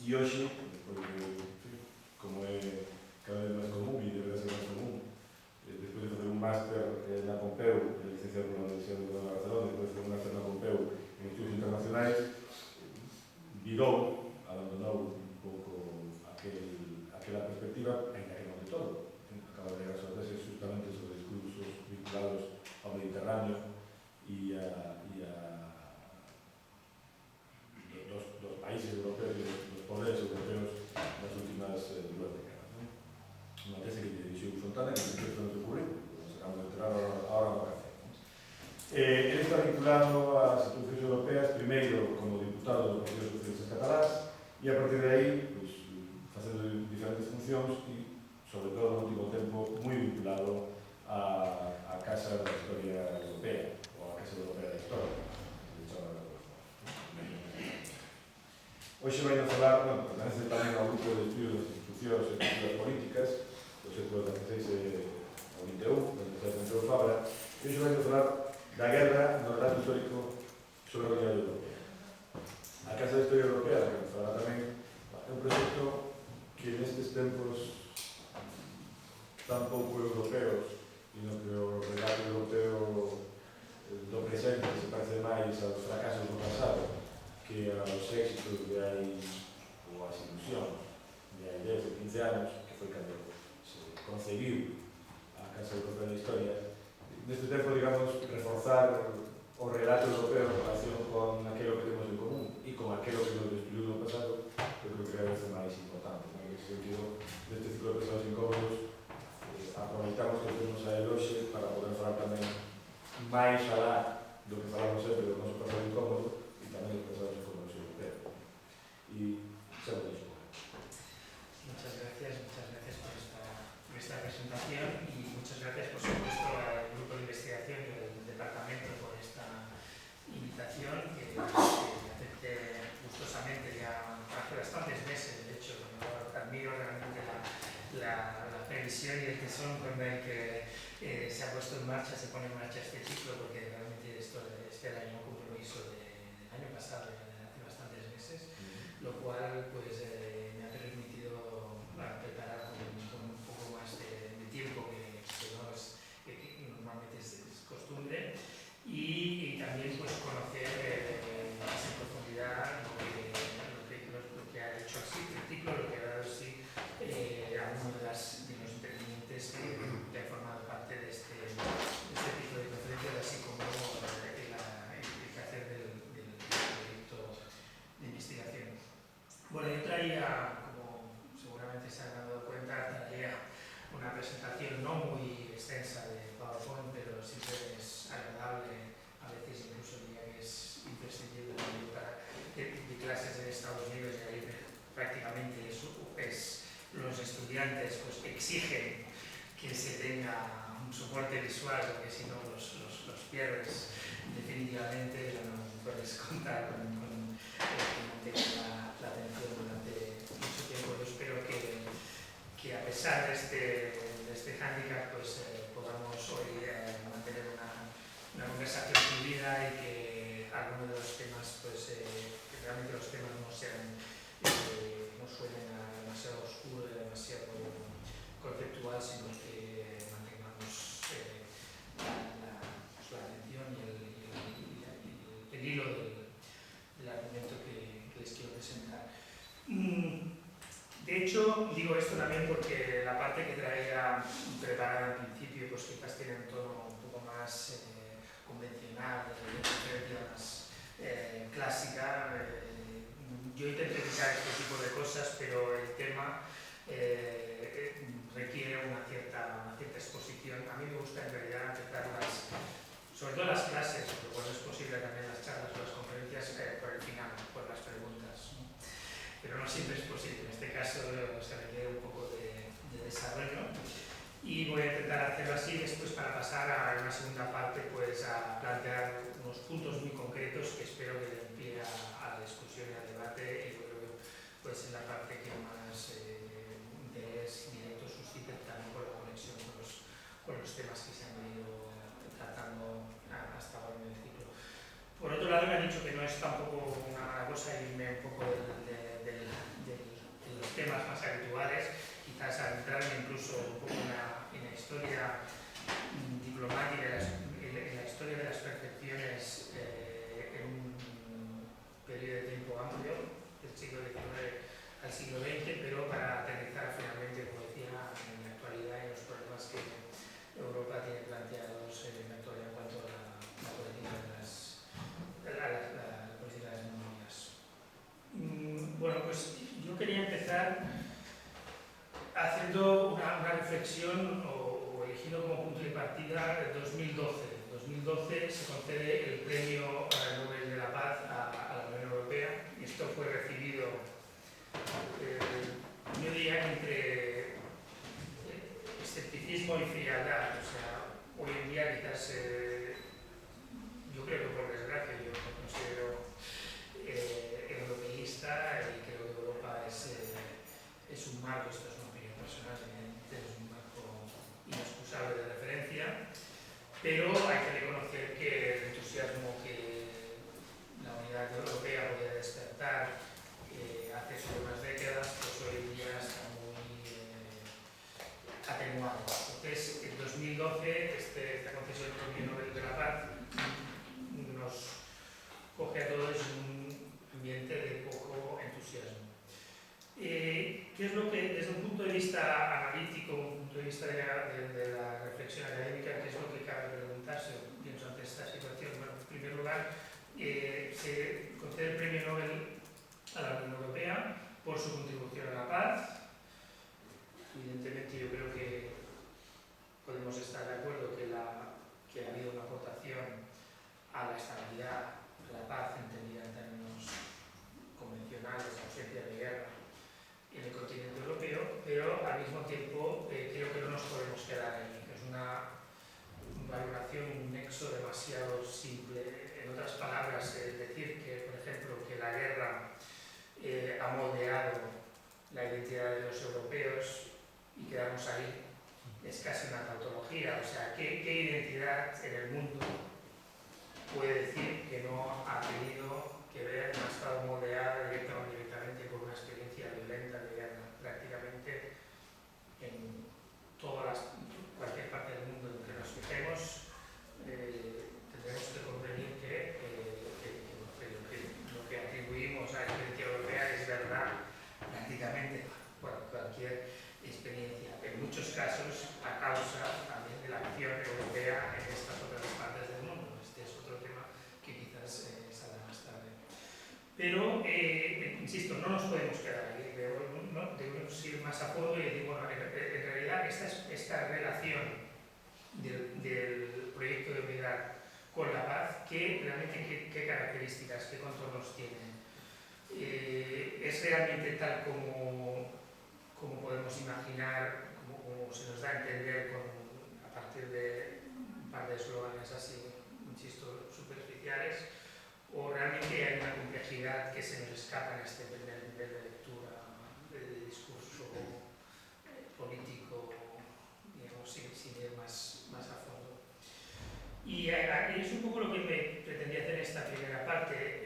E hoxe, como é cada vez máis común e deberá ser máis común, despois de facer un máster na Pompeu, licenciado pola Universidade de Barcelona, despois de facer un máster na Pompeu en estudios internacionais, virou, abandonou un pouco aquela perspectiva, ainda que non de todo. Acaba de llegar a súa tese justamente sobre discursos vinculados ao Mediterráneo e dos países europeos e dos poderes europeos nas últimas 2 décadas. Unha tese que dirixiu Fontana, que se fez no seu currículo, que nos acabamos de enterar ahora no café. Ele está vinculado ás institucións europeas, primeiro como diputado do Partido Socialista Catalán, e a partir de aí, pues, facendo diferentes funcións e, sobre todo, no último tempo, moi vinculado á Casa da Historia Europea, ou á Casa Europea da Historia. Hoxe vai a falar, pertenece tamén ao grupo de estudios das institucións e culturas políticas, do século XVI ao XXI, da Universidade de Fabra, e hoxe vai a falar da guerra no relato histórico sobre a unidade europea. A Casa da Historia Europea, da que nos falará tamén, é un proxecto que nestes tempos tan pouco europeos, e no que o relato europeo do presente se parece máis aos fracasos do pasado que aos éxitos de hai, ou as ilusións de hai 10 ou 15 anos, que foi cando se concebiu a Casa Europea da Historia. Neste tempo, digamos, reforzar o relato europeo en relación con aquilo que temos en común e con aquilo que nos destruiu no pasado, eu creo que cada vez é máis importante. En ese sentido, neste ciclo de pesados incómodos, aproveitamos que temos a Eloxe para poder falar tamén máis alá do que falamos sempre do noso pasado incómodo e tamén dos pasados incómodos europeos. E xa vos deixo. Muchas gracias por esta presentación y muchas gracias, por supuesto, al Grupo de Investigación y al Departamento por esta invitación que acepté gustosamente ya hace bastantes meses. De hecho, admiro realmente la previsión y el tesón con el que se ha puesto en marcha, se pone en marcha este ciclo, porque realmente este era un compromiso del año pasado, de hace bastantes meses, lo cual pues me ha permitido preparar con un poco más de tiempo que normalmente es costumbre, y también pues conocer más en profundidad lo que ha hecho así el ciclo, lo que ha dado sí algunos de los intervinientes que han formado parte de este tipo de conferencias, así como el quehacer del proyecto de investigación. Bueno, yo traía, como seguramente se han dado cuenta, traía una presentación no muy extensa de PowerPoint, pero siempre es agradable, a veces incluso diría que es imprescindible para de clases en Estados Unidos, y ahí prácticamente los estudiantes pues exigen que se tenga un soporte visual, porque si no los pierdes definitivamente, no puedes contar con que mantengan la atención durante mucho tiempo. Yo espero que a pesar de este hándicap pues podamos hoy mantener una conversación fluida y que algunos de los temas pues que realmente los temas no sean no suenen demasiado oscuro, demasiado conceptual, sino que mantengamos la atención y el hilo del argumento que les quiero presentar. De hecho, digo esto también porque la parte que traía preparada al principio pues quizás tiene un tono un poco más convencional, de conferencia más clásica. Yo intento evitar este tipo de cosas, pero el tema requiere una cierta exposición. A mí me gusta en realidad empezar sobre todo las clases, pero cuando es posible también las charlas o las conferencias, por el final, por las preguntas, ¿no? Pero no siempre es posible. En este caso se requiere un poco de desarrollo. Y voy a intentar hacerlo así después para pasar a una segunda parte pues a plantear unos puntos muy concretos que espero que den pie a la discusión y al debate, y luego pues en la parte que más interés directo suscite también por la conexión con los temas que se han venido tratando hasta ahora en el ciclo. Por otro lado, me han dicho que no es tampoco una mala cosa irme un poco de temas más habituales, quizás adentrarme incluso un poco en la historia diplomática, en la historia de las percepciones en un periodo de tiempo amplio, del siglo XIX al siglo XX, pero para aterrizar finalmente, como decía, en la actualidad y los problemas que Europa tiene planteados en la actualidad en cuanto a la política de la política de las memorias. Bueno, pues yo quería empezar haciendo una reflexión o eligiendo como punto de partida el 2012. En 2012 se concede el premio Nobel de la Paz a la Unión Europea y esto fue recibido, yo diría, entre escepticismo y frialdad. O sea, hoy en día quizás, yo creo que por desgracia, yo me considero europeísta y creo que Europa es un marco, esto es una opinión personal, evidentemente es un marco inexcusable de referencia, pero hay que reconocer que el entusiasmo que la unidad europea podía despertar hace solo unas décadas, pues hoy en día está muy atenuado. Entonces, en 2012, esta concesión del Premio Nobel de la Paz nos coge a todos en un ambiente de poco entusiasmo. ¿Qué es lo que, desde un punto de vista analítico, un punto de vista de la reflexión académica, qué es lo que cabe preguntarse, pienso, ante esta situación? Bueno, en primer lugar, se concede el Premio Nobel a la Unión Europea por su contribución a la paz. Evidentemente, yo creo que podemos estar de acuerdo que ha habido una aportación a la estabilidad, a la paz, entendida en términos convencionales, ausencia de guerra en el continente europeo, pero al mismo tiempo creo que no nos podemos quedar ahí. Es una valoración, un nexo demasiado simple. En otras palabras, decir que, por ejemplo, que la guerra ha moldeado la identidad de los europeos y quedarnos ahí es casi una tautología. O sea, ¿qué identidad en el mundo puede decir que no ha tenido que ver, no ha estado moldeada directa o indirectamente por una experiencia violenta de guerra? Prácticamente en cualquier parte del mundo en que nos fijemos, tendremos que convenir que lo que atribuimos a la experiencia europea es verdad prácticamente por cualquier experiencia, en muchos casos a causa también de la acción europea en estas otras partes del mundo. Este es otro tema que quizás saldrá más tarde. Pero, insisto, no nos podemos quedar ahí, debemos ir más a fondo y decir, bueno, en realidad esta relación del proyecto de unidad con la paz, realmente qué características, qué contornos tiene. ¿Es realmente tal como podemos imaginar, como se nos da a entender a partir de un par de eslóganes así, insisto, superficiales, o realmente hay una complejidad que se nos escapa en este primer nivel de lectura, de discurso político, digamos, sin ir más a fondo? Y es un poco lo que me pretendía hacer en esta primera parte.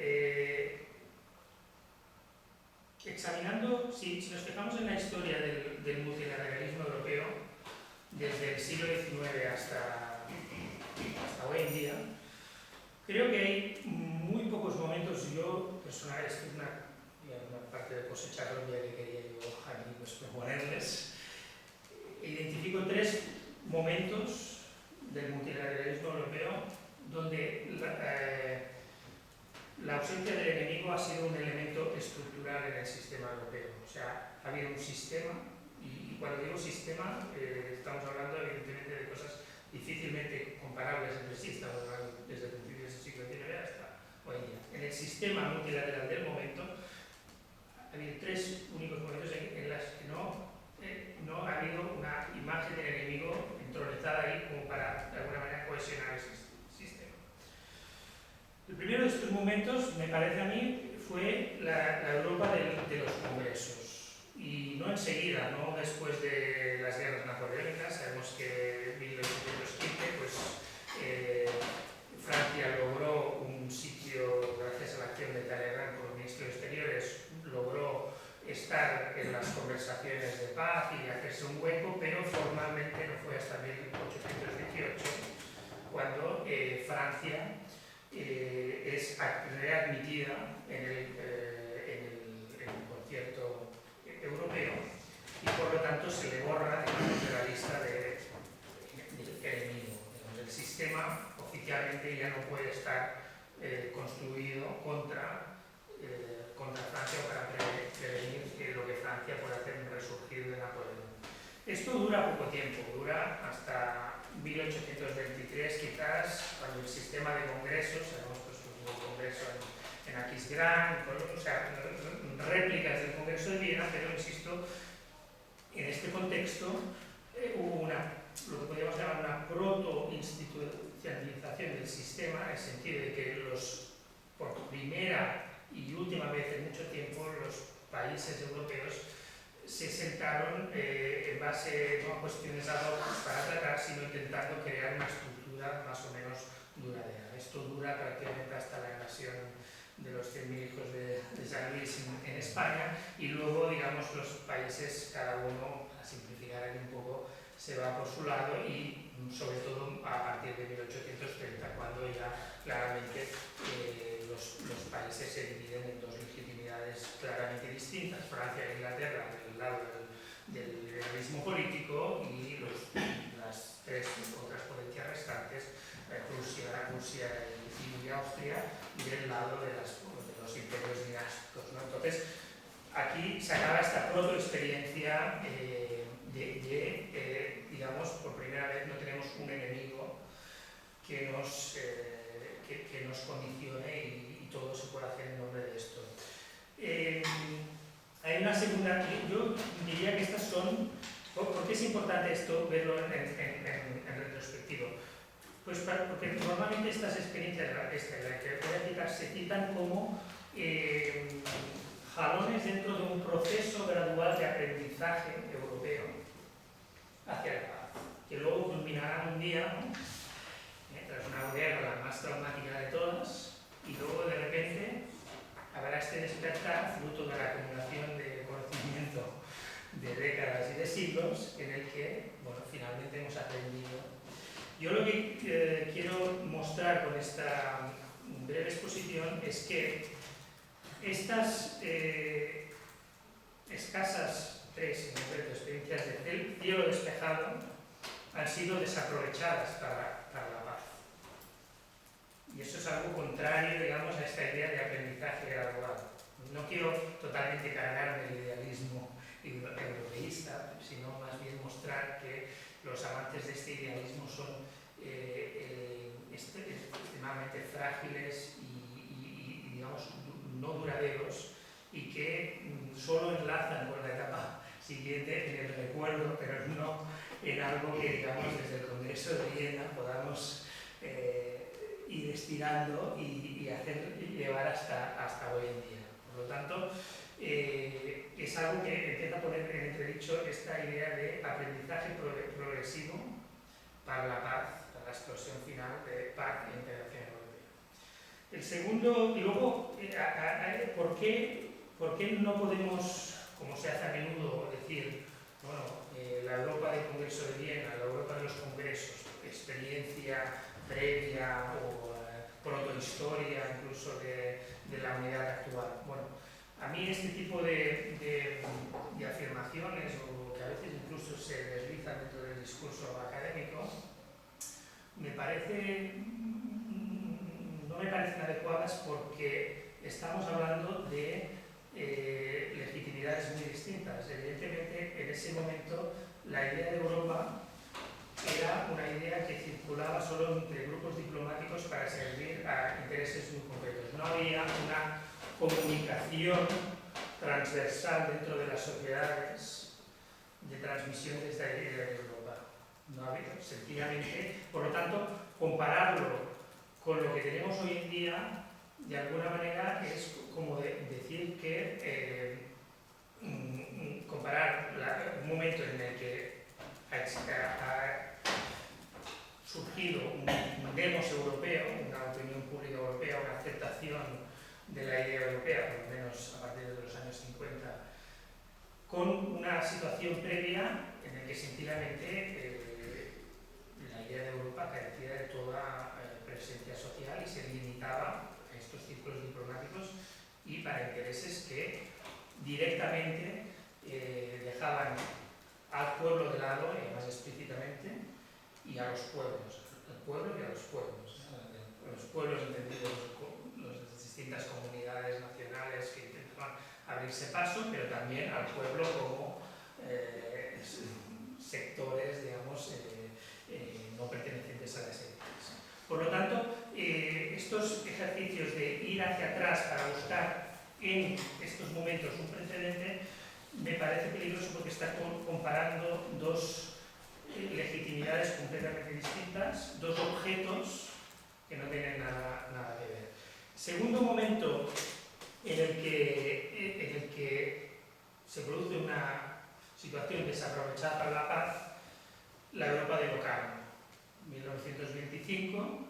Examinando, si nos fijamos en la historia del multilateralismo europeo, desde el siglo XIX hasta hoy en día, creo que hay muy pocos momentos. Yo, personal, es una parte de cosecha propia que quería yo aquí proponerles. Identifico 3 momentos del multilateralismo europeo donde la ausencia del enemigo ha sido un elemento estructural en el sistema europeo. O sea, ha habido un sistema, y cuando digo sistema, estamos hablando evidentemente de cosas difícilmente comparables entre sí. Estamos hablando desde el principio del siglo XIX hasta hoy en día. En el sistema multilateral del momento, ha habido 3 únicos momentos en los que no ha habido una imagen del enemigo entronizada ahí como para, de alguna manera, cohesionar ese sistema. El primero de estos momentos, me parece a mí, fue la Europa de los congresos. Y no enseguida, no después de las guerras napoleónicas. Sabemos que en 1815 Francia logró un sitio, gracias a la acción de Talleyrand como ministro de Exteriores, logró estar en las conversaciones de paz y hacerse un hueco, pero formalmente no fue hasta 1818 cuando Francia es readmitida en el concierto europeo y por lo tanto se le borra de la lista del enemigo. El sistema oficialmente ya no puede estar construido contra Francia o para prevenir lo que Francia puede hacer en resurgir de Napoleón. Esto dura poco tiempo, dura hasta 1823 quizás, cuando el sistema de congresos, sabemos que hubo un congreso en Aquisgrán, o sea, réplicas del Congreso de Viena, pero insisto, en este contexto hubo lo que podríamos llamar una proto-institucionalización del sistema, en el sentido de que por primera y última vez en mucho tiempo los países europeos se sentaron en base no a cuestiones ad hoc para tratar, sino intentando crear una estructura más o menos duradera. Esto dura prácticamente hasta la invasión de los 100.000 hijos de San Luis en España, y luego, digamos, los países, cada uno, a simplificar aquí un poco, se va por su lado, y sobre todo a partir de 1830, cuando ya claramente los países se dividen en dos legitimidades claramente distintas: Francia e Inglaterra del lado del liberalismo político y las tres otras potencias restantes, Rusia y Austria, del lado de los imperios dinásticos, ¿no? Entonces, aquí se acaba esta protoexperiencia digamos, por primera vez no tenemos un enemigo que nos condicione y todo se puede hacer en nombre de esto. Hay una segunda, yo diría que estas son, ¿por qué es importante esto verlo en retrospectivo? Pues porque normalmente estas experiencias, la que voy a citar, se citan como jalones dentro de un proceso gradual de aprendizaje europeo hacia la paz, que luego culminará un día, ¿no? Tras una guerra la más traumática de todas, y luego de repente habrá este despertar fruto de la acumulación de conocimiento de décadas y de siglos, en el que, bueno, finalmente hemos aprendido. Yo lo que quiero mostrar con esta breve exposición es que estas escasas tres, en concreto, experiencias de cielo despejado han sido desaprovechadas para la paz. Y eso es algo contrario, digamos, a esta idea de aprendizaje gradual. No quiero totalmente cargarme el idealismo europeísta, sino más bien mostrar que los avances de este idealismo son extremadamente frágiles y, digamos, no duraderos, y que solo enlazan con la etapa siguiente en el recuerdo, pero no en algo que, digamos, desde el Congreso de Viena podamos ir estirando y llevar hasta hoy en día. Por lo tanto, es algo que empieza a poner en entredicho esta idea de aprendizaje progresivo para la paz, para la explosión final de paz e integración europea. El segundo, y luego, ¿por qué no podemos, como se hace a menudo, decir, bueno, la Europa del Congreso de Viena, la Europa de los congresos, experiencia previa o protohistoria incluso de la unidad actual? Bueno, a mí este tipo de afirmaciones, o que a veces incluso se deslizan dentro del discurso académico, no me parecen adecuadas, porque estamos hablando de legitimidades muy distintas. Evidentemente, en ese momento, la idea de Europa era una idea que circulaba solo entre grupos diplomáticos para servir a intereses muy concretos. No había una comunicación transversal dentro de las sociedades de transmisión de esta idea de Europa. No había, sencillamente. Por lo tanto, compararlo con lo que tenemos hoy en día, de alguna manera, es como decir que comparar un momento en el que ha surgido un demos europeo, una opinión pública europea, una aceptación de la idea europea, por lo menos a partir de los años 50, situación previa en la que sencillamente la idea de Europa carecía de toda presencia social y se limitaba a estos círculos diplomáticos y para intereses que directamente dejaban al pueblo de lado, y más explícitamente, y a los pueblos, al pueblo y a los pueblos, ¿no? Los pueblos entendidos, las distintas comunidades nacionales que intentaban abrirse paso, pero también al pueblo como sectores, digamos, no pertenecientes a las élites. Por lo tanto, estos ejercicios de ir hacia atrás para buscar en estos momentos un precedente me parece peligroso porque está comparando dos legitimidades completamente distintas, dos objetos que no tienen nada que ver. Segundo momento en el que se produce una situación desaprovechada para la paz, la Europa de Locarno. 1925,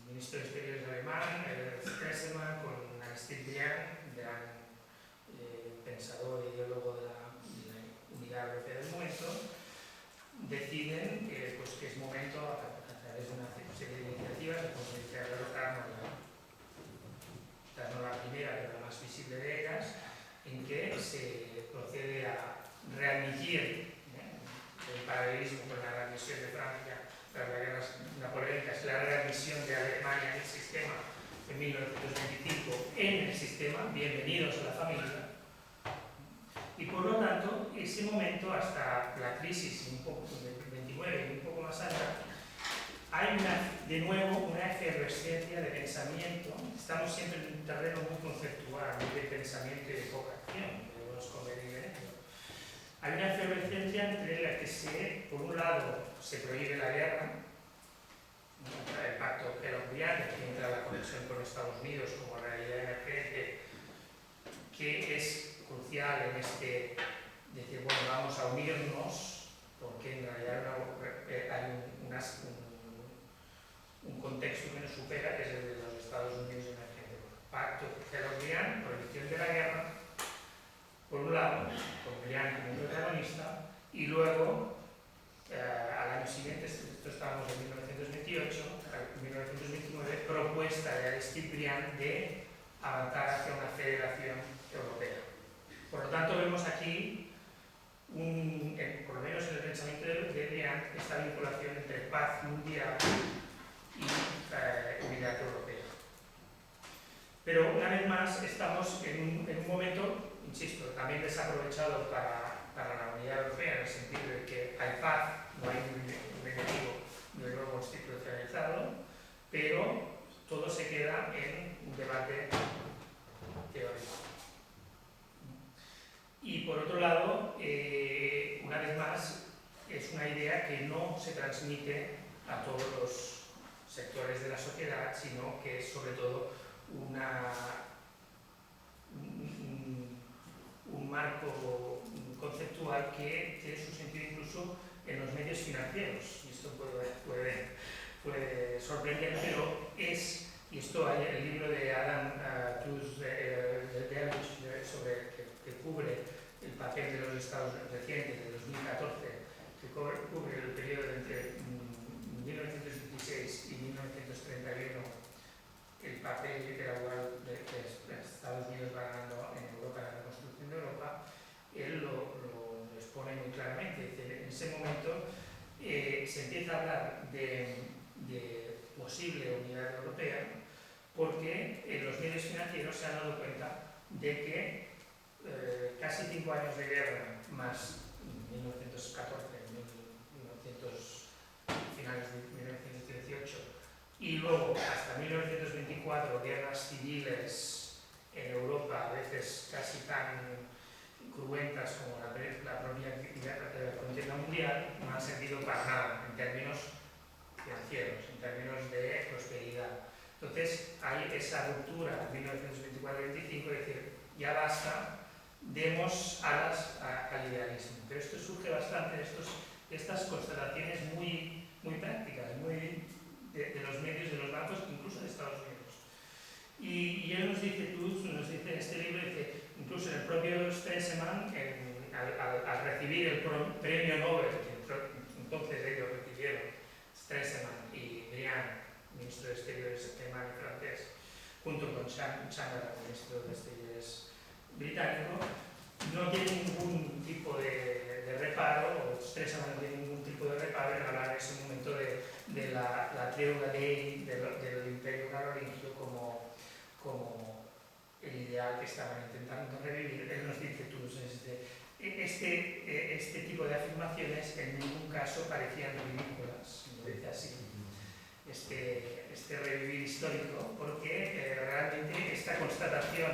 el ministro de Exteriores alemán, Stresemann, con Aristide Briand, gran pensador e ideólogo de la Unidad Europea del momento, deciden que es momento, a través de una serie de iniciativas, como se dice a Locarno, no la primera, pero la más visible de ellas, en que se procede a readmitir el paralelismo con la readmisión de Francia tras las guerras napoleónicas, la readmisión de Alemania en el sistema en 1925 en el sistema, bienvenidos a la familia. Y por lo tanto, ese momento, hasta la crisis un poco del 29 y un poco más allá, hay de nuevo una efervescencia de pensamiento. Estamos siempre en un terreno muy conceptual, muy de pensamiento y de poca acción, debemos convenir en ello. Hay una efervescencia entre la que por un lado, se prohíbe la guerra, el pacto Kellogg-Briand, que entra la conexión con Estados Unidos como realidad emergente, que es crucial en decir, bueno, vamos a unirnos, porque en realidad hay un contexto que nos supera, que es el de los Estados Unidos emergentes. Pacto Kellogg-Briand, prohibición de la guerra, por un lado, con Briand como protagonista, y luego, al año siguiente, esto estábamos en 1928, en 1929, propuesta de Aristide Briand de avanzar hacia una federación europea. Por lo tanto, vemos aquí, por lo menos en el pensamiento de Briand, esta vinculación entre paz mundial y unidad europea. Pero una vez más estamos en un momento, insisto, también desaprovechado para la unidad europea, en el sentido de que hay paz, no hay un enemigo de nuevo institucionalizado, pero todo se queda en un debate teórico. Y por otro lado, una vez más, es una idea que no se transmite a todos los sectores de la sociedad, sino que es sobre todo un marco conceptual que tiene su sentido incluso en los medios financieros. Y esto puede sorprender, pero es, y esto hay el libro de Adam Tooze de sobre que cubre el papel de los estados recientes de 2014, que cubre el periodo entre 1916 y 1931, el papel literal que Estados Unidos va ganando en Europa, en la reconstrucción de Europa. Él lo expone muy claramente. En ese momento se empieza a hablar de posible unidad europea porque los medios financieros se han dado cuenta de que casi 5 años de guerra, más 1914, finales de 1918, y luego hasta 1924 guerras civiles en Europa, a veces casi tan cruentas como la propia contienda mundial, no han servido para nada en términos financieros, en términos de prosperidad. Entonces hay esa ruptura 1924-25 de decir, ya basta, demos alas al idealismo. Pero esto surge bastante de estas constataciones muy prácticas, de los medios, de los bancos, incluso de Estados Unidos. Y él nos dice en este libro, incluso en el propio Stresemann, en al recibir el premio Nobel, que entonces ellos recibieron, Stresemann y Briand, ministro de Exteriores alemán y francés, junto con Chamberlain, ministro de Exteriores británico, no tiene ningún tipo de reparo, o Stresemann no tiene ningún tipo de reparo en hablar en ese momento de la Treuda Dei, del Imperio Carolingio como el ideal que estaban intentando revivir. Él nos dice, este tipo de afirmaciones en ningún caso parecían ridículas, lo dice así, este revivir histórico, porque realmente esta constatación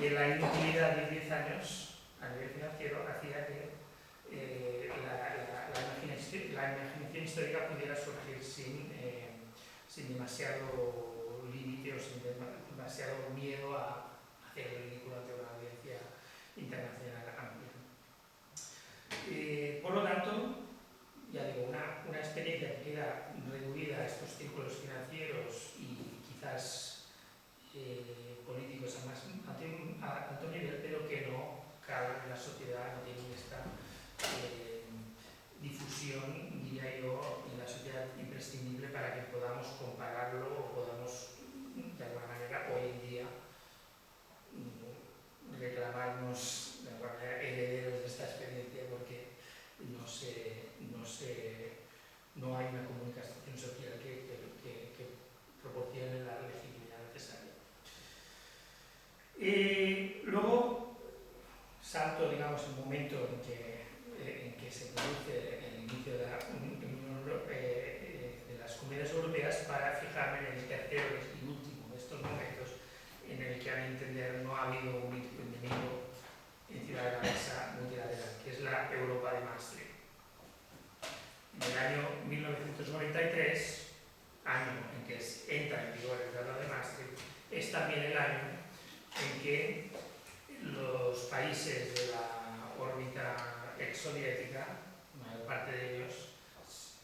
de la inutilidad de 10 años a nivel financiero hacía que la imaginación histórica pudiera surgir sin demasiado límite o sin demasiado miedo a hacer el ridículo ante una audiencia internacional amplia. Por lo tanto, ya digo, una experiencia que queda reducida a estos círculos financieros y quizás políticos a alto nivel, pero que no calan en la sociedad, no tienen esta difusión, diría yo, en la sociedad imprescindible para que podamos compararlo o podamos, de alguna manera, hoy en día, reclamarnos de alguna manera herederos de esta experiencia, porque no hay una comunicación social que proporcione la legitimidad necesaria. Luego, salto, digamos, el momento en que se produce el inicio de las comunidades europeas para fijarme en el tercero y último de estos momentos en el que, a mi entender, no ha habido un enemigo encima de la mesa multilateral, que es la Europa de Maastricht. En el año 1993, año en que entra en vigor el Tratado de Maastricht, es también el año en que los países de la órbita exsoviética, la mayor parte de ellos,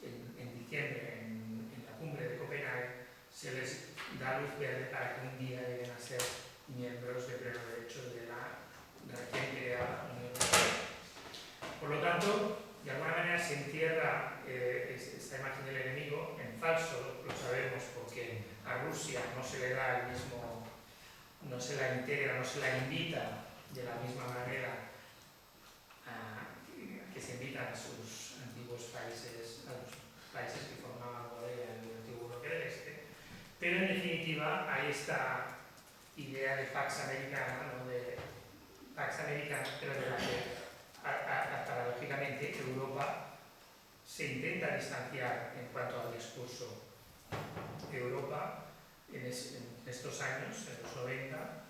en diciembre, en la cumbre de Copenhague, se les da luz verde para que un día lleguen a ser miembros de pleno derecho de la recién creada Unión Europea. Por lo tanto, de alguna manera se entierra esta imagen del enemigo en falso, lo sabemos, porque a Rusia no se le da el mismo, no se la integra, no se la invita de la misma manera que se invitan a sus antiguos países, a los países que formaban en el antiguo bloque del Este, pero en definitiva hay esta idea de Pax Americana, ¿no? De Pax Americana, pero de la que paradójicamente Europa se intenta distanciar en cuanto al discurso. Europa en estos años, en los 90,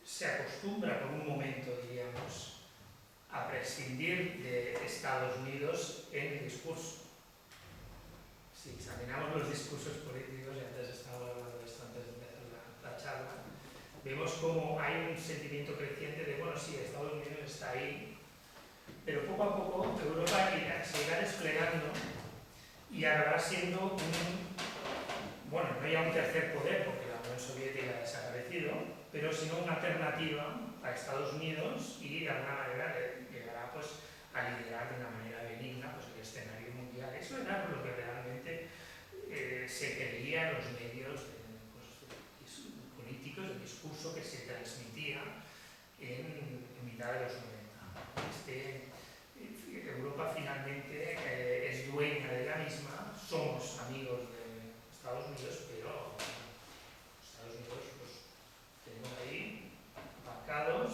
se acostumbra por un momento, diríamos, a prescindir de Estados Unidos en el discurso. Si examinamos los discursos políticos, y antes estaba hablando de esto antes de empezar la charla, vemos cómo hay un sentimiento creciente de, bueno, sí, Estados Unidos está ahí, pero poco a poco Europa se irá desplegando y acabará siendo no ya un tercer poder, porque la Unión Soviética ha desaparecido, pero sino una alternativa a Estados Unidos y de alguna manera llegará pues, a liderar de una manera benigna pues, el escenario mundial. Eso era lo que realmente se creía en los medios políticos, el discurso que se transmitía en mitad de los 90. Europa finalmente es dueña de la misma, somos amigos de Estados Unidos, pero Estados Unidos pues, tenemos ahí aparcados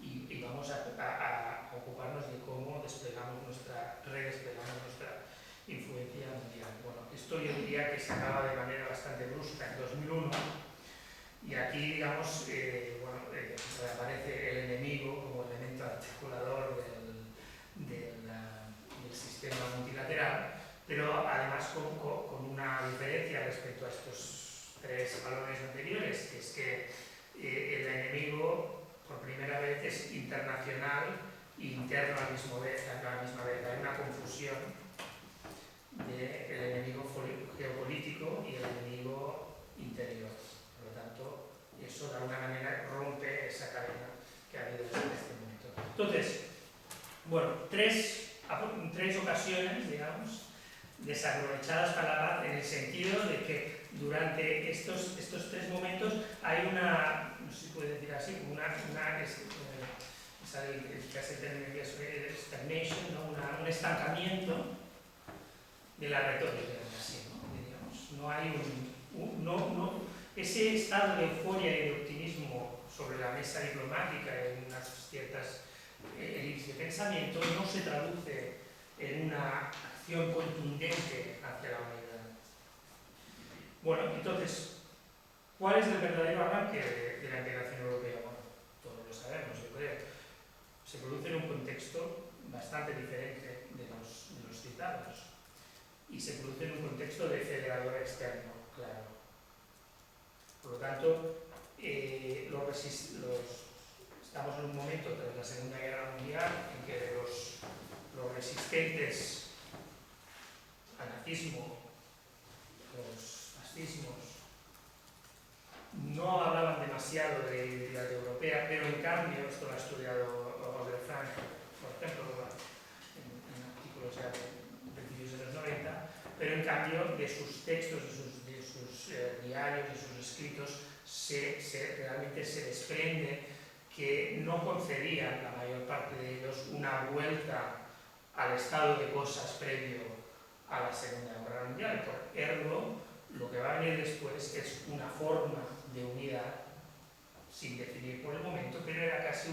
y vamos a ocuparnos de cómo redesplegamos nuestra influencia mundial. Bueno, esto yo diría que se acaba de manera bastante brusca en 2001 y aquí, digamos, reaparece el enemigo como elemento articulador del sistema multilateral, pero además con una diferencia respecto a estos tres valores anteriores, que es que el enemigo por primera vez es internacional e interno a la misma vez. Hay una confusión del enemigo geopolítico y el enemigo interior. Por lo tanto, eso de alguna manera rompe esa cadena que ha habido desde este momento. Entonces, bueno, tres ocasiones, digamos, desaprovechadas para la paz, en el sentido de que durante estos tres momentos hay una, no sé si puede decir así, casi término stagnation, ¿no? Un estancamiento de la retórica, así, ¿no? Digamos, no hay ese estado de euforia y de optimismo sobre la mesa diplomática en unas ciertas élites de pensamiento no se traduce en una acción contundente hacia la humanidad. Bueno, entonces, ¿cuál es el verdadero arranque de la integración europea? Bueno, todos lo sabemos, yo creo. Se produce en un contexto bastante diferente de los citados y se produce en un contexto de federador externo, claro. Por lo tanto, estamos en un momento tras la Segunda Guerra Mundial en que los resistentes al nazismo, los fascismos, no hablaban demasiado de identidad europea, pero en cambio, esto lo ha estudiado Oliver Frank, por ejemplo, en artículos ya de principios de los 90, pero en cambio de sus textos, de sus diarios, de sus escritos, realmente se desprende que no concedían, la mayor parte de ellos, una vuelta al estado de cosas previo a la Segunda Guerra Mundial. Por ergo, lo que va a venir después es una forma de unidad, sin definir por el momento, pero era casi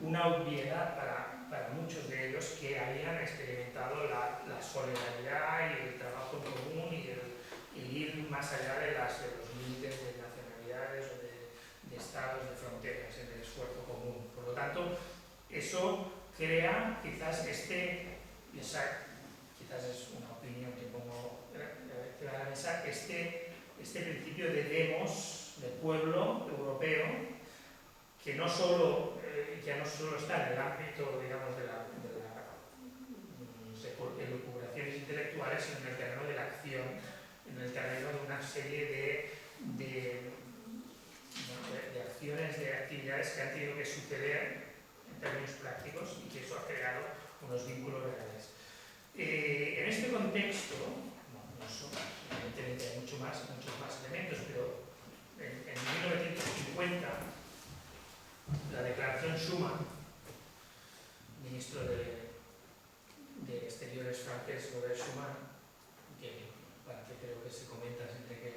una obviedad para muchos de ellos que habían experimentado la solidaridad y el trabajo en común y el ir más allá de los límites de nacionalidades o de estados, de fronteras, en el esfuerzo común. Por lo tanto, eso crea quizás quizás es una opinión que pongo a la mesa, este principio de demos, de pueblo europeo, que ya no solo está en el ámbito, digamos, de las elucubraciones intelectuales, sino en el terreno de la acción, en el terreno de una serie de acciones, de actividades que han tenido que suceder en términos prácticos y que eso ha creado unos vínculos reales. En este contexto, evidentemente hay muchos más elementos, pero en 1950 la declaración Schuman, ministro de Exteriores francés, Robert Schuman, que creo que se comenta siempre que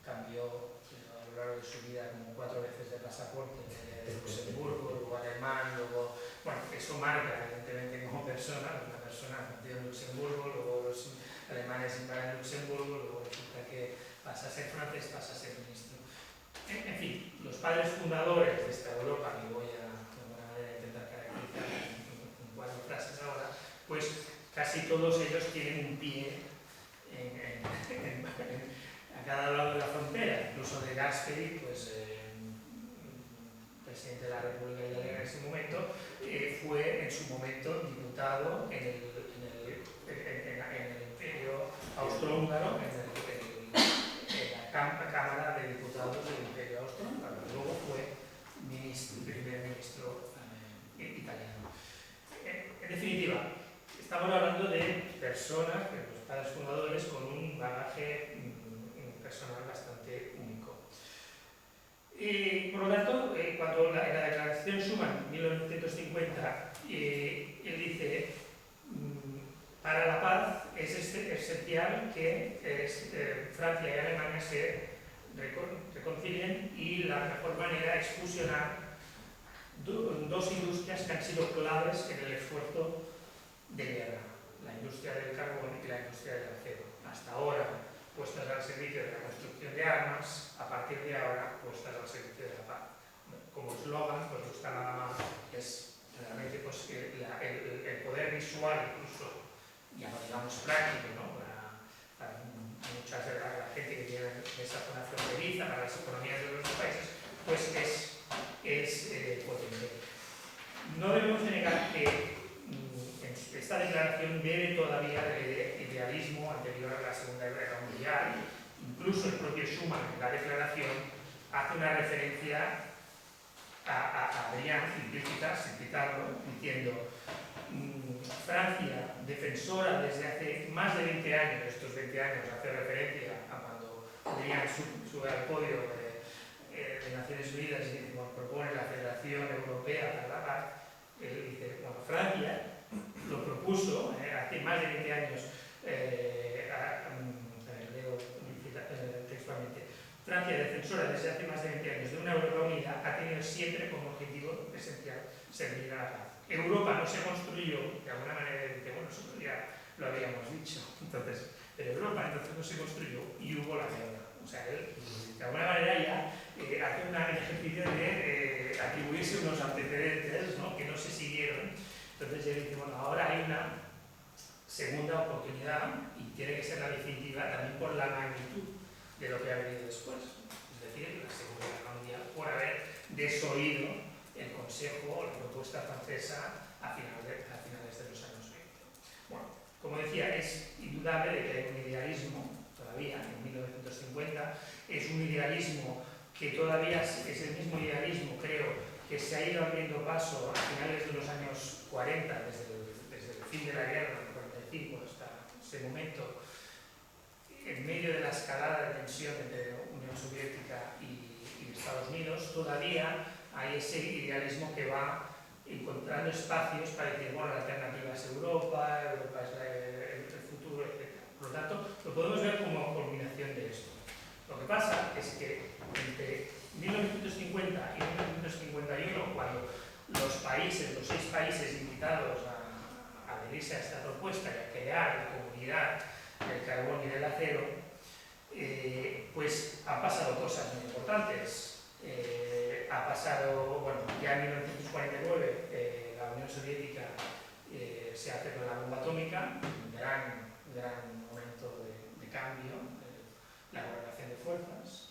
cambió a lo largo de su vida como 4 veces de pasaporte, de Luxemburgo, luego alemán, luego, bueno, eso marca evidentemente como persona, una persona nacida en Luxemburgo, luego los alemanes invaden Luxemburgo, luego resulta que pasa a ser francés, pasa a ser ministro. En fin, los padres fundadores de esta Europa, que voy a de alguna manera intentar caracterizar en 4 frases ahora, pues casi todos ellos tienen un pie a cada lado de la frontera, incluso de Gasperi, pues presidente de la República Italiana en ese momento, fue en su momento diputado en el Imperio Austrohúngaro, en la Cámara de Diputados del Imperio Austrohúngaro. Luego fue primer ministro italiano. En definitiva, estamos hablando de personas, de los padres fundadores, con un bagaje personal bastante único. Por lo tanto, cuando en la declaración Schuman, 1950, él dice, para la paz es esencial que Francia y Alemania se reconcilien y la mejor manera es fusionar dos industrias que han sido claves en el esfuerzo de guerra, la industria del carbón y la industria del acero. Hasta ahora puestas al servicio de la construcción de armas, a partir de ahora puestas al servicio de la paz. Como eslogan, pues no está nada mal, es realmente pues, el poder visual, incluso, ya no digamos práctico, ¿no? para mucha de la gente que vive en esa zona fronteriza, para las economías de los países, pues es potente. No debemos negar que esta declaración bebe todavía del idealismo anterior a la Segunda Guerra Mundial. Incluso el propio Schuman en la declaración hace una referencia a Adrián implícita, sin citarlo, diciendo Francia, defensora desde hace más de 20 años, estos 20 años hace referencia a cuando Adrián sube al podio de Naciones Unidas y dice, bueno, propone la Federación Europea para la Paz. Él dice, bueno, Francia lo propuso hace más de 20 años, leo textualmente, Francia, defensora desde hace más de 20 años de una Europa unida, ha tenido siempre como objetivo esencial servir a la paz. Europa no se construyó, de alguna manera dice, bueno, nosotros ya lo habíamos dicho, entonces, pero Europa entonces no se construyó y hubo la guerra. O sea, él, de alguna manera ya hace un ejercicio de atribuirse unos antecedentes, ¿no?, que no se siguieron. Entonces él dice, bueno, ahora hay una segunda oportunidad y tiene que ser la definitiva también por la magnitud de lo que ha venido después. Es decir, la Segunda Guerra Mundial, por haber desoído el Consejo o la propuesta francesa a finales de los años 20. Bueno, como decía, es indudable de que hay un idealismo todavía en 1950, es un idealismo que todavía es el mismo idealismo, creo, que se ha ido abriendo paso a finales de los años 40, desde el fin de la guerra, en 45 hasta ese momento, en medio de la escalada de tensión entre la Unión Soviética y Estados Unidos, todavía hay ese idealismo que va encontrando espacios para decir, bueno, la alternativa es Europa, Europa es el futuro, etc. Por lo tanto, lo podemos ver como culminación de esto. Lo que pasa es que entre 1950 y 1951, cuando los 6 países invitados a adherirse a esta propuesta y a crear la comunidad del carbón y del acero, pues han pasado cosas muy importantes. Ha pasado, bueno, ya en 1949 la Unión Soviética se hace con la bomba atómica, un gran momento de cambio, la correlación de fuerzas.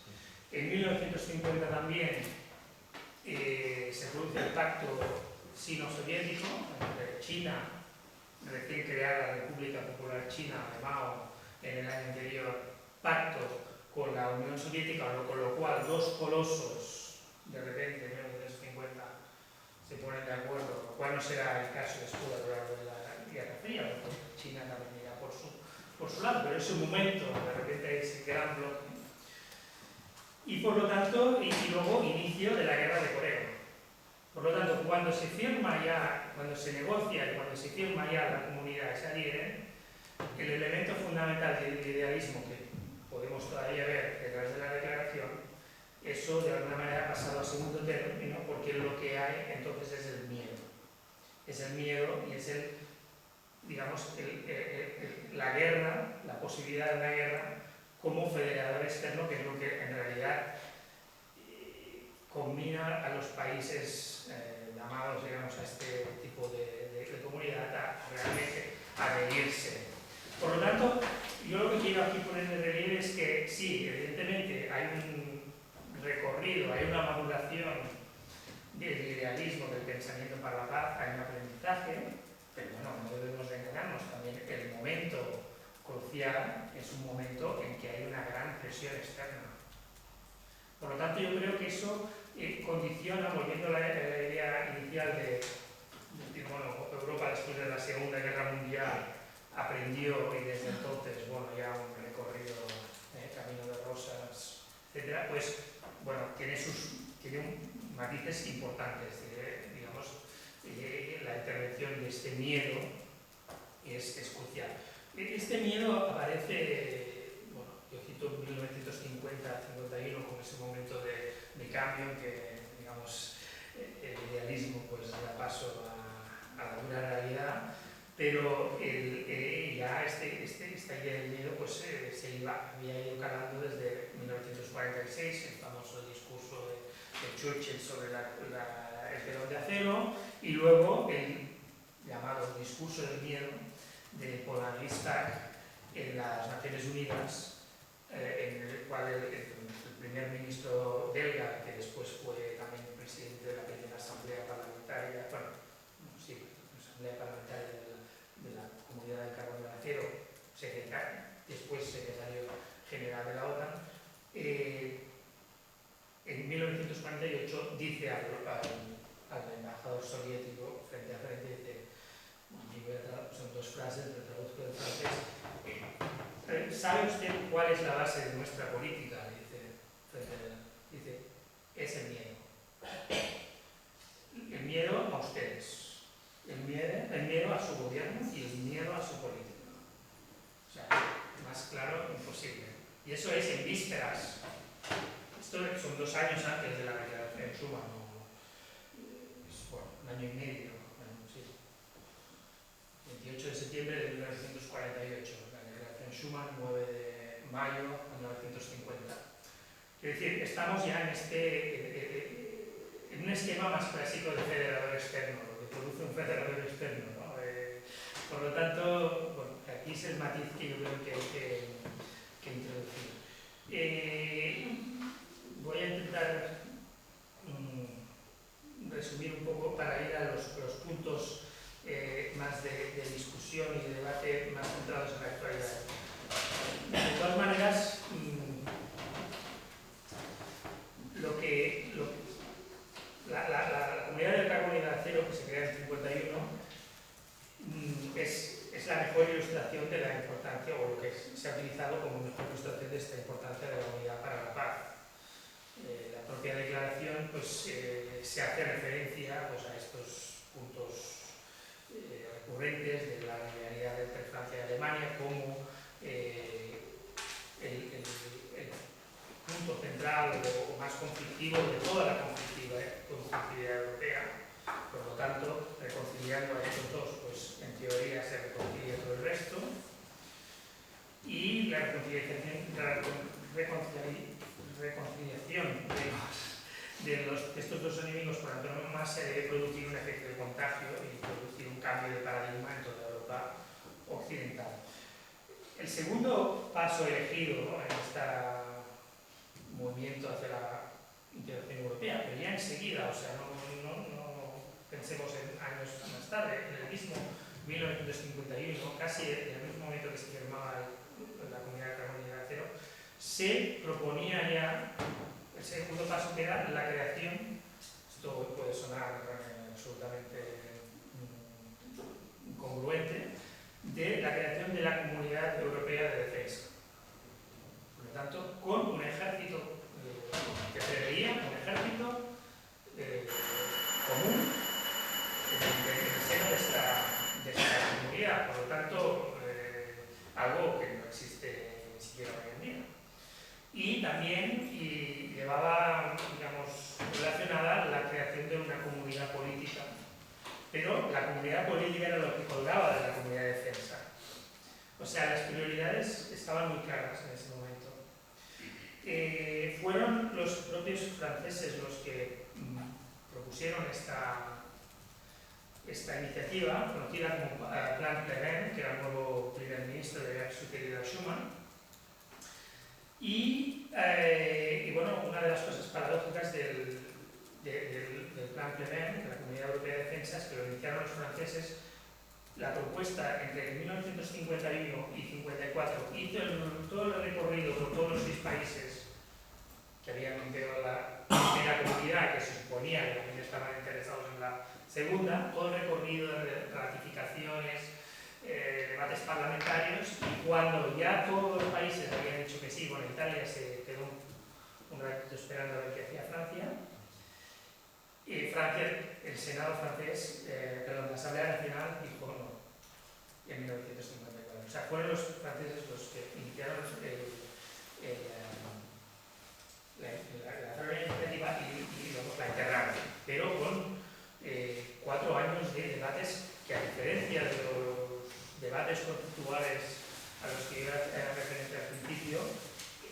En 1950 también se produce el pacto sino-soviético entre China, recién creada República Popular China de Mao en el año anterior, pacto con la Unión Soviética, con lo cual dos colosos de repente en 1950 se ponen de acuerdo, lo cual no será el caso después a lo largo de la Guerra Fría, porque China también irá por su lado, pero en ese momento de repente hay ese gran bloque. Y por lo tanto, y luego inicio de la Guerra de Corea. Por lo tanto, cuando se firma ya, cuando se negocia y cuando se firma ya la comunidad y se adhieren, el elemento fundamental del idealismo que podemos todavía ver detrás de la declaración, eso de alguna manera ha pasado a segundo término, porque lo que hay entonces es el miedo. Es el miedo y es digamos, la guerra, la posibilidad de una guerra como federador externo, que es lo que en realidad combina a los países llamados, digamos, a este tipo de comunidad a realmente adherirse. Por lo tanto, yo lo que quiero aquí poner de relieve es que sí, evidentemente hay un recorrido, hay una maduración del idealismo, del pensamiento para la paz, hay un aprendizaje, pero bueno, no debemos de engañarnos, también el momento crucial es un momento en que hay una gran presión externa. Por lo tanto, yo creo que eso condiciona, volviendo a la idea inicial de bueno, Europa después de la Segunda Guerra Mundial aprendió y desde entonces, bueno, ya un recorrido, camino de rosas, etcétera, pues, bueno, tiene matices importantes, digamos, la intervención de este miedo es crucial. Este miedo aparece, bueno, yo cito 1950-51 como ese momento de cambio en que, digamos, el idealismo pues da paso a la dura realidad, pero ya esta idea del miedo pues, había ido calando desde 1946, el famoso discurso de Churchill sobre el telón de acero, y luego el llamado discurso del miedo de Paul Rispach en las Naciones Unidas, en el cual el primer ministro belga, que después fue también presidente de la primera asamblea parlamentaria, asamblea parlamentaria de la Comunidad del Carbón y del Acero, después secretario general de la OTAN, en 1948 dice dice al embajador soviético frente a frente, dice, son dos frases, lo traduzco del francés. ¿Sabe usted cuál es la base de nuestra política? Dice, es el miedo. El miedo a ustedes, el miedo a su gobierno y el miedo a su política. O sea, más claro imposible. Y eso es en vísperas. Esto son 2 años antes de la declaración Schuman, un año y medio, sí. 28 de septiembre de 1948, la declaración Schuman, 9 de mayo de 1950. Es decir, estamos ya en un esquema más clásico de federador externo, lo que produce un federador externo, ¿no? Por lo tanto, bueno, aquí es el matiz que yo creo que hay que introducir. Voy a intentar resumir un poco para ir a los puntos más de discusión y de debate más centrados en la actualidad. De todas maneras, la comunidad del carbono y del acero, que se crea en el 51, es la mejor ilustración de la importancia, o lo que se ha utilizado como mejor ilustración de esta importancia de la unidad para la paz. La propia declaración pues, se hace referencia pues, a estos puntos recurrentes de la rivalidad entre Francia y Alemania como el punto central o más conflictivo de toda la conflictividad europea. Por lo tanto, reconciliando a estos dos, pues en teoría se reconcilia todo el resto. Y la reconciliación de estos dos enemigos por antonomasia más se debe producir un efecto de contagio y producir un cambio de paradigma en toda Europa occidental. El segundo paso elegido, ¿no?, en este movimiento hacia la integración europea, pero ya enseguida, o sea, no pensemos en años más tarde, en el mismo 1951, casi en el mismo momento que se firmaba la Comunidad de Carbono y de Acero, se proponía ya el segundo paso, que era la creación, esto puede sonar absolutamente incongruente, de la creación de la Comunidad Europea de Defensa. Por lo tanto, con un ejército que preveía un ejército común en el seno de esta comunidad. Por lo tanto, algo que no existe ni siquiera hoy en día. Y también llevaba, digamos, relacionada la creación de una comunidad política. Pero la comunidad política era lo que colgaba de la comunidad de defensa. O sea, las prioridades estaban muy claras en ese momento. Fueron los propios franceses los que propusieron esta iniciativa, conocida como Plan Pleven, que era el nuevo primer ministro de sucedido a Schuman. Y bueno, una de las cosas paradójicas del Plan Pleven, de la Comunidad Europea de Defensa, es que lo iniciaron los franceses. La propuesta entre 1951 y 1954 hizo todo el recorrido por todos los 6 países que habían integrado la primera comunidad, que se suponía que también estaban interesados en la segunda, todo el recorrido de ratificaciones, debates parlamentarios, y cuando ya todos los países habían dicho que sí, bueno, Italia se quedó un ratito esperando a ver qué hacía Francia. El Senado francés, la Asamblea Nacional dijo no, en 1954. O sea, fueron los franceses los que iniciaron la iniciativa y luego la integraron, pero con 4 años de debates que, a diferencia de los debates conceptuales a los que yo era referente al principio,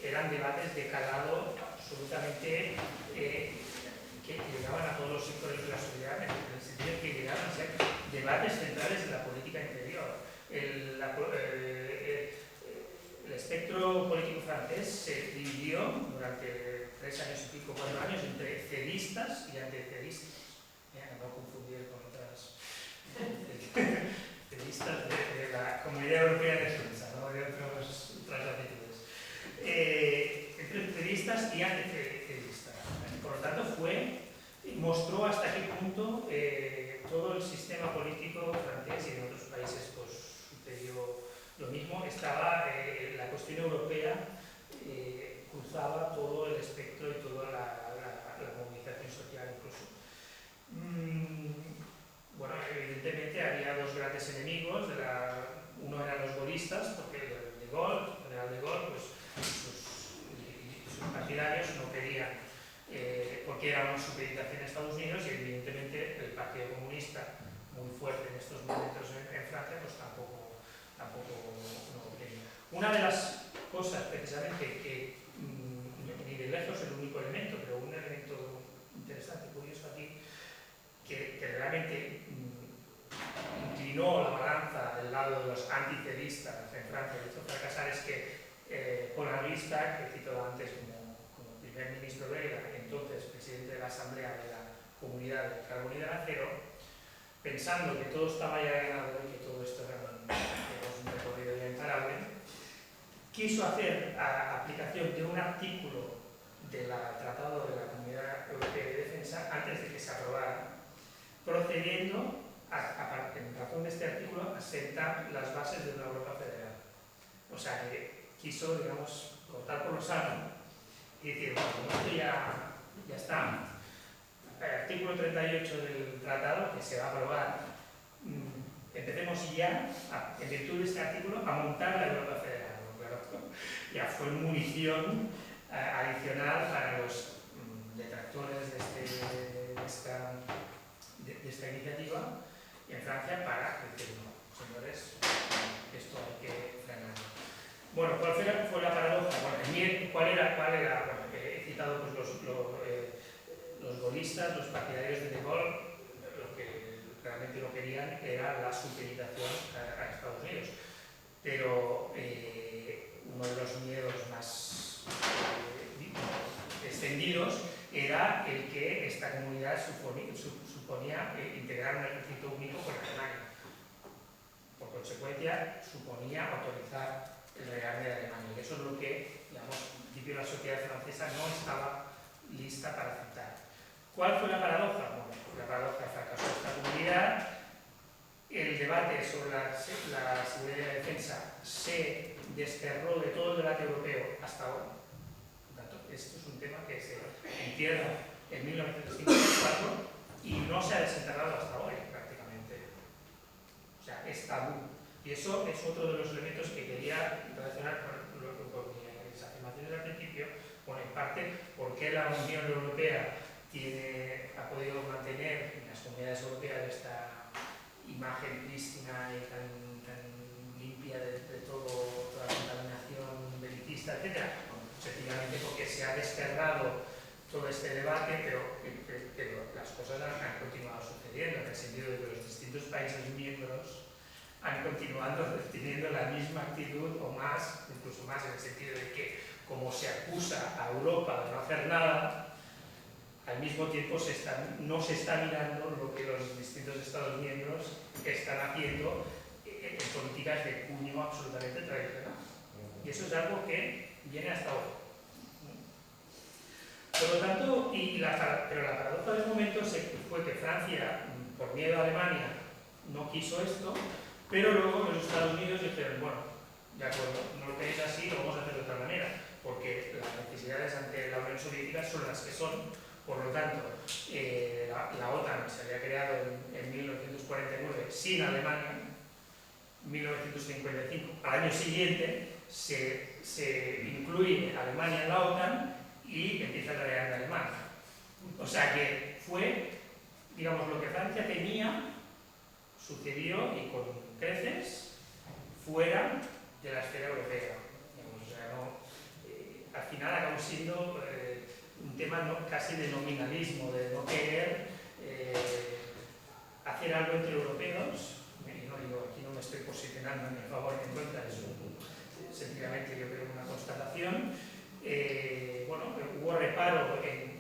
eran debates de calado absolutamente que llegaban a todos los sectores de la sociedad, en el sentido de que llegaban a ser debates centrales de la política interior. El espectro político francés se dividió durante 3 años y pico, 4 años, entre cedistas y antecedistas. No confundir con otras cedistas de la Comunidad Europea de Defensa, ¿no?, de otras latitudes. Entre cedistas y antecedistas. Por lo tanto, fue mostró hasta qué punto todo el sistema político francés, y en otros países pues, sucedió lo mismo, estaba la cuestión europea, cruzaba todo el espectro y toda la movilización social incluso. Bueno, evidentemente había dos grandes enemigos, uno eran los gaullistas, porque el general de Gaulle, pues, sus partidarios no querían, porque era una supeditación a Estados Unidos, y evidentemente el Partido Comunista, muy fuerte en estos momentos en Francia, pues tampoco no quería. Una de las cosas precisamente que, ni de lejos el único elemento, pero un elemento interesante, curioso aquí, que realmente inclinó la balanza del lado de los anticedistas en Francia, y hizo fracasar, es que Paul Henri Spaak, que citó antes como primer ministro belga, entonces presidente de la Asamblea de la Comunidad del Carbón y del Acero, pensando que todo estaba ya ganado y que todo esto era un recorrido ya imparable, quiso hacer aplicación de un artículo del Tratado de la Comunidad Europea de Defensa antes de que se aprobara, procediendo, en razón de este artículo, a sentar las bases de una Europa federal. O sea, que quiso, digamos, cortar por lo sano y decir, bueno, esto ya está. El artículo 38 del tratado, que se va a aprobar, empecemos ya, en virtud de este artículo, a montar la Europa federal. Claro, ya fue munición adicional para los detractores de esta iniciativa en Francia para decir, no, señores, esto hay que frenarlo. Bueno, ¿cuál fue la paradoja? Bueno, ¿cuál era? Bueno, he citado pues, los gaullistas, los partidarios de Gaulle, lo que realmente no querían era la supeditación a Estados Unidos. Pero uno de los miedos más extendidos era el que esta comunidad suponía integrar un ejército único con Alemania. Por consecuencia, suponía autorizar el rearme de Alemania. Y eso es lo que, digamos, en principio la sociedad francesa no estaba lista para aceptar. ¿Cuál fue la paradoja? Bueno, la paradoja fracasó esta comunidad. El debate sobre la seguridad y la defensa se desterró de todo el debate europeo hasta ahora. Por tanto, esto es un tema que se entierra en 1954 y no se ha desenterrado hasta hoy prácticamente. O sea, es tabú. Y eso es otro de los elementos que quería relacionar con mis afirmaciones al principio. Bueno, en parte, ¿por qué la Unión Europea ha podido mantener en las comunidades europeas esta imagen prístina y tan limpia de toda la contaminación belicista, etc.? Bueno, sencillamente porque se ha desterrado todo este debate, pero las cosas han continuado sucediendo, en el sentido de que los distintos países miembros han continuado teniendo la misma actitud o más, incluso más, en el sentido de que como se acusa a Europa de no hacer nada, al mismo tiempo no se está mirando lo que los distintos Estados miembros están haciendo en políticas de puño absolutamente tradicional. Y eso es algo que viene hasta hoy. Por lo tanto, pero la paradoja del momento fue que Francia, por miedo a Alemania, no quiso esto, pero luego los Estados Unidos dijeron, bueno, de acuerdo, no lo queréis así, lo vamos a hacer de otra manera, porque las necesidades ante la Unión Soviética son las que son. Por lo tanto, la OTAN se había creado en 1949 sin Alemania. En 1955, al año siguiente, se incluye Alemania en la OTAN y empieza la guerra de Alemania. O sea que fue, digamos, lo que Francia tenía, sucedió y con creces fuera de la esfera europea. O sea, al final acabó siendo un tema casi de nominalismo, de no querer hacer algo entre europeos. Aquí no me estoy posicionando ni a favor ni en contra, es sencillamente yo creo una constatación. Bueno, hubo reparo en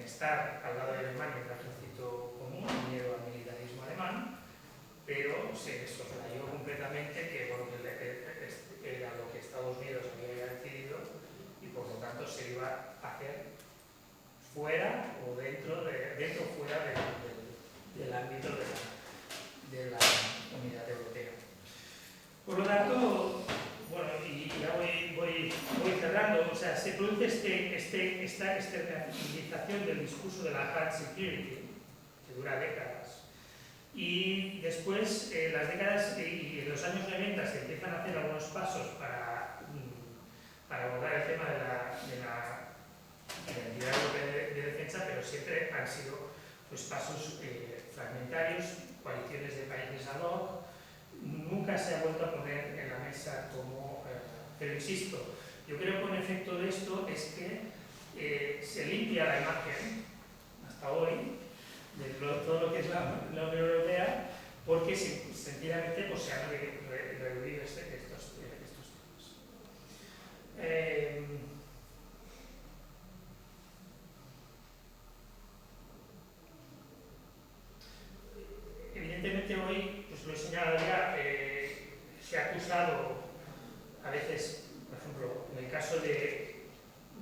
estar al lado de Alemania en el ejército común, miedo al militarismo alemán, pero se soslayó completamente que era lo que Estados Unidos había decidido y por lo tanto se iba a hacer fuera o dentro o fuera del ámbito de la Unidad Europea. Por lo tanto, bueno, y ya voy cerrando, o sea, se produce esta externalización del discurso de la hard security, que dura décadas, y después las décadas y en los años 90 se empiezan a hacer algunos pasos para abordar el tema de la Identidad Europea de Defensa, pero siempre han sido pues, pasos fragmentarios, coaliciones de países ad hoc. Nunca se ha vuelto a poner en la mesa como... pero insisto, yo creo que un efecto de esto es que se limpia la imagen, hasta hoy, de todo lo que es la Unión Europea, porque sencillamente pues, se han reducido estos temas. Evidentemente hoy, pues lo he señalado ya, se ha acusado a veces, por ejemplo, en el caso de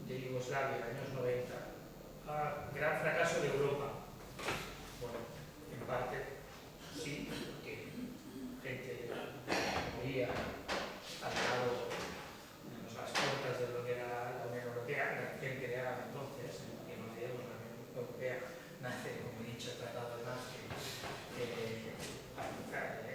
Yugoslavia, años 90, gran fracaso de Europa. Bueno, en parte sí, porque gente moría al lado, a las puertas de lo que era la Unión Europea, recién creada entonces, que no digamos la Unión Europea nace, como he dicho, el Tratado de Maastricht,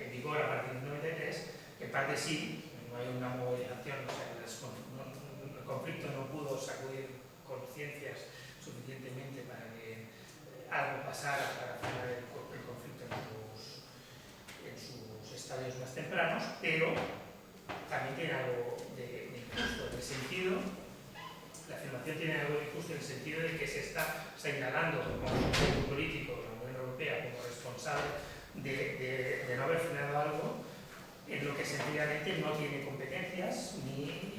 en vigor a partir del 93, en parte sí, no hay una movilización, o sea, el conflicto no pudo sacudir conciencias suficientemente para que algo pasara para frenar el conflicto en sus estadios más tempranos, pero también tiene algo de injusto en el sentido, la afirmación tiene algo de injusto en el sentido de que se está señalando como un político de la Unión Europea como responsable de no haber frenado algo en lo que sencillamente no tiene competencias ni,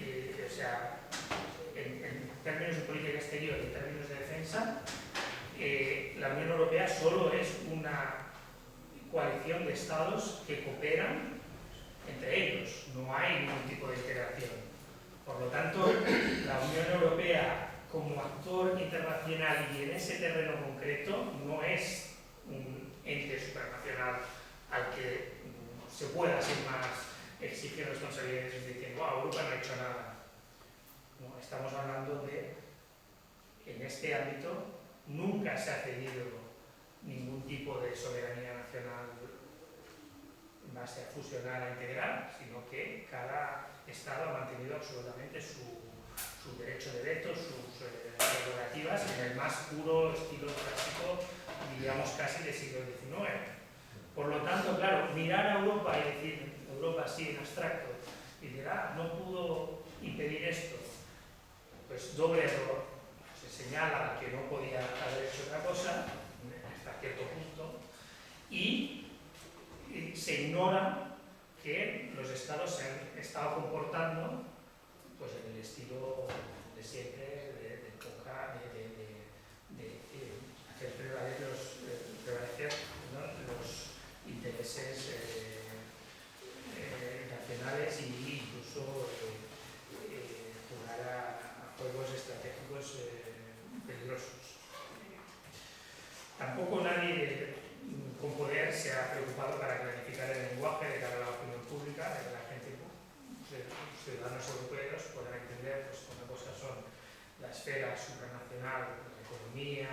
o sea, en términos de política exterior y en términos de defensa, la Unión Europea solo es una coalición de estados que cooperan entre ellos, no hay ningún tipo de integración. Por lo tanto, la Unión Europea como actor internacional y en ese terreno concreto no es un ente supranacional al que se pueda sin más exigir responsabilidades diciendo, wow, Europa no ha hecho nada. No, estamos hablando de, en este ámbito, nunca se ha cedido ningún tipo de soberanía nacional en base a fusionar, a integrar, sino que cada Estado ha mantenido absolutamente su derecho de veto, sus prerrogativas en el más puro estilo clásico, diríamos casi del siglo XIX. Por lo tanto, claro, mirar a Europa y decir, Europa así en abstracto, y decir, no pudo impedir esto, pues doble error. Se señala que no podía haber hecho otra cosa, hasta cierto punto, y se ignora que los estados se han estado comportando pues, en el estilo de siempre, de hacer prevalecer los intereses nacionales e incluso jugar a juegos estratégicos peligrosos. Tampoco nadie con poder se ha preocupado para clarificar el lenguaje de cara a la opinión pública, de que la gente, los ciudadanos europeos puedan entender pues, una cosa son la esfera supranacional, la economía,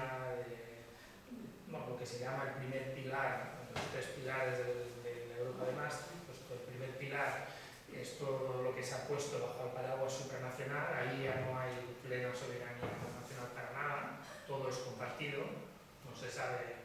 lo que se llama el primer pilar, los tres pilares de la Europa de Maastricht. Pues el primer pilar es todo lo que se ha puesto bajo el paraguas supranacional, ahí ya no hay plena soberanía nacional para nada, todo es compartido, no se sabe